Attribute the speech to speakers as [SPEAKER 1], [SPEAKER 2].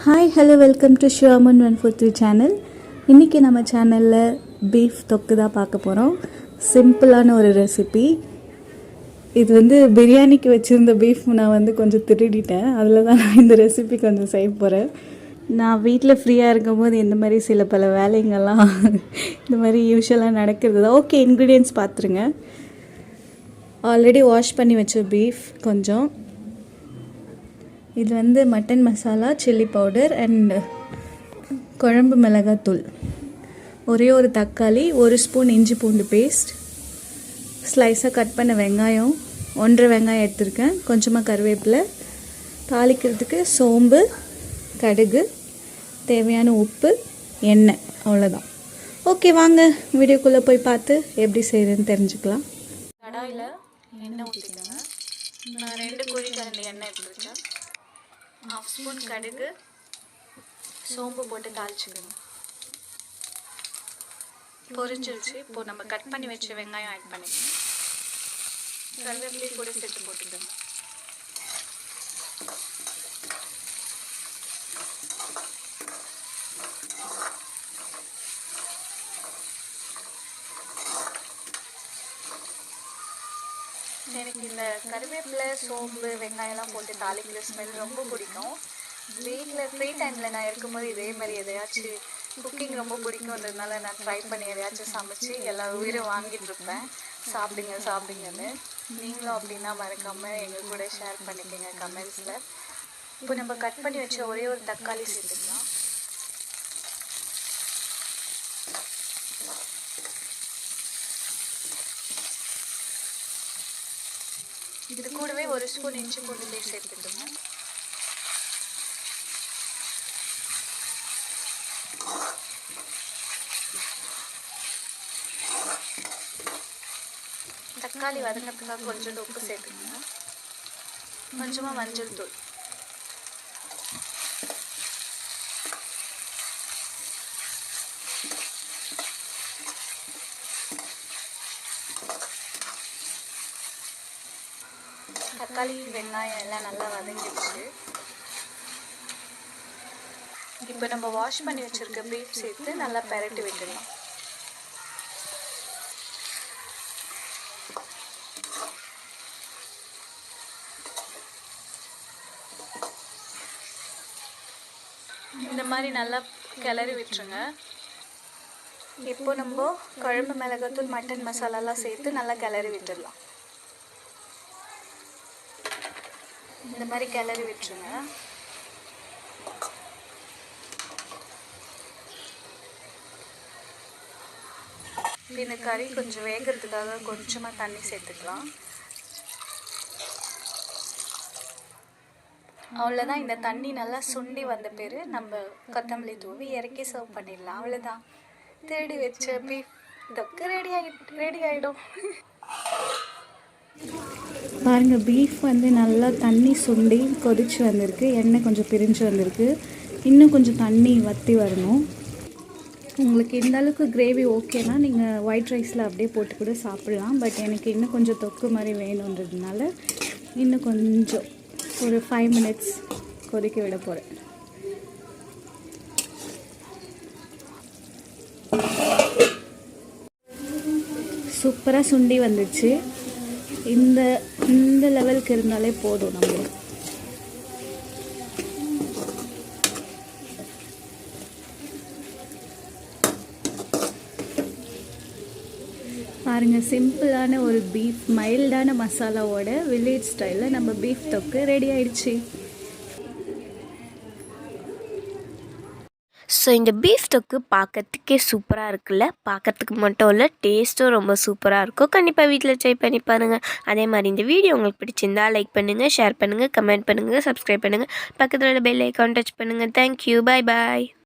[SPEAKER 1] Hi hello welcome to Shyaman 143 channel. இன்றைக்கி நம்ம சேனலில் பீஃப் தொக்கு தான் பார்க்க போகிறோம். சிம்பிளான ஒரு ரெசிபி. இது பிரியாணிக்கு வச்சுருந்த பீஃப் நான் கொஞ்சம் திருடிட்டேன். அதில் தான் நான் இந்த ரெசிபி கொஞ்சம் செய்ய போகிறேன். நான் வீட்டில் ஃப்ரீயாக இருக்கும்போது இந்த மாதிரி சில பல வேலைங்கள்லாம் இந்த மாதிரி யூஸ்வலாக நடக்கிறது தான். ஓகே, இன்க்ரீடியன்ட்ஸ் பார்த்துருங்க. ஆல்ரெடி வாஷ் பண்ணி வச்ச பீஃப் கொஞ்சம். இது mutton masala, chilli powder and குழம்பு மிளகாத்தூள், ஒரே ஒரு தக்காளி, ஒரு ஸ்பூன் இஞ்சி பூண்டு பேஸ்ட், ஸ்லைஸாக கட் பண்ண வெங்காயம், 1.5 வெங்காயம் எடுத்திருக்கேன், கொஞ்சமாக கருவேப்பிலை, தாளிக்கிறதுக்கு சோம்பு, கடுகு, தேவையான உப்பு, எண்ணெய், அவ்வளோதான். ஓகே, வாங்க வீடியோக்குள்ளே போய் பார்த்து எப்படி செய்கிறதுன்னு தெரிஞ்சுக்கலாம்.
[SPEAKER 2] கடாயில் எண்ணெய் ஊற்றிக்கோங்க. நான் 2 குழிக்கரண்டி எண்ணெய் எடுத்துருக்கேன். 1/2 ஸ்பூன் கடுகு, சோம்பு போட்டு தாளிச்சுக்கணும். பொரிஞ்சிருச்சு. இப்போது நம்ம கட் பண்ணி வச்ச வெங்காயம் ஆட் பண்ணிக்கணும். கருவேப்பிலை கூட சேர்த்து போட்டுக்கணும். எனக்கு இந்த கருவேப்பிலை, சோம்பு, வெங்காயம்லாம் போட்டு தாளிக்கிற ஸ்மெல் ரொம்ப பிடிக்கும். வீட்டில் ஃப்ரீ டைமில் நான் இருக்கும்போது இதே மாதிரி எதையாச்சும் குக்கிங் ரொம்ப பிடிக்கும்ன்றதுனால நான் ட்ரை பண்ணி எதையாச்சும் சமைச்சு எல்லா உயிரும் வாங்கிட்டு இருப்பேன். சாப்பிடுங்கன்னு. நீங்களும் அப்படின்னா மறக்காமல் எங்கள் கூட ஷேர் பண்ணிக்கோங்க கமெண்ட்ஸில். இப்போ நம்ம கட் பண்ணி வச்ச ஒரே ஒரு தக்காளி சேர்த்துக்கலாம். இது கூடவே 1 ஸ்பூன் இஞ்சி பூண்டு பேஸ்ட் சேர்த்துக்கோங்க. தக்காளி வதங்கிறதுக்காக கொஞ்சம் உப்பு சேர்த்துக்கோங்க. கொஞ்சமாக மஞ்சள் தூள், தக்காளி, வெங்காயம் எல்லாம் நல்லா வதங்கிடுச்சு. இப்போ நம்ம வாஷ் பண்ணி வச்சுருக்க பீஃப் சேர்த்து நல்லா பெரட்டி விட்டுடலாம். இந்த மாதிரி நல்லா கிளறி விட்டுருங்க. இப்போ நம்ம குழம்பு மிளகாத்தூள், மட்டன் மசாலாலாம் சேர்த்து நல்லா கிளறி விட்டுடலாம். இந்த மாதிரி கிளறி விட்டுருங்க. இந்த கறி கொஞ்சம் வேகிறதுக்காக கொஞ்சமாக தண்ணி சேர்த்துக்கலாம். அவ்வளோதான். இந்த தண்ணி நல்லா சுண்டி வந்த பிறகு நம்ம கொத்தமல்லி தூவி இறக்கி சர்வ் பண்ணிடலாம். அவ்வளோதான், தேடி வச்ச பீஃப் தொக்கு ரெடி ஆகிடும்.
[SPEAKER 1] பாருங்கள், பீஃப் நல்லா தண்ணி சுண்டி கொதிச்சு வந்திருக்கு. எண்ணெய் கொஞ்சம் பிரிஞ்சு வந்திருக்கு. இன்னும் கொஞ்சம் தண்ணி வற்றி வரணும். உங்களுக்கு இந்த அளவுக்கு கிரேவி ஓகேனா நீங்கள் ஒயிட் ரைஸில் அப்படியே போட்டு கூட சாப்பிட்லாம். பட் எனக்கு இன்னும் கொஞ்சம் தொக்கு மாதிரி வேணுன்றதுனால இன்னும் கொஞ்சம் ஒரு 5 மினிட்ஸ் கொதிக்க விட போகிறேன். சூப்பராக சுண்டி வந்துச்சு. இந்த லெவலுக்கு இருந்தாலே போதும் நம்மளுக்கு. பாருங்கள், சிம்பிளான ஒரு பீஃப் மைல்டான மசாலாவோட வில்லேஜ் ஸ்டைலில் நம்ம பீஃப் தொக்கு ரெடி ஆயிடுச்சு.
[SPEAKER 3] ஸோ இந்த பீஃப் தொக்கு பார்க்கறதுக்கே சூப்பராக இருக்குல்ல. பார்க்கறதுக்கு மட்டும் இல்லை, டேஸ்ட்டும் ரொம்ப சூப்பராக இருக்கும். கண்டிப்பாக வீட்டில் ட்ரை பண்ணி பாருங்கள். அதே மாதிரி இந்த வீடியோ உங்களுக்கு பிடிச்சிருந்தா லைக் பண்ணுங்கள், ஷேர் பண்ணுங்கள், கமெண்ட் பண்ணுங்கள், சப்ஸ்கிரைப் பண்ணுங்கள், பக்கத்தில் உள்ள பெல் ஐக்கான் டச் பண்ணுங்கள். தேங்க்யூ, பாய்.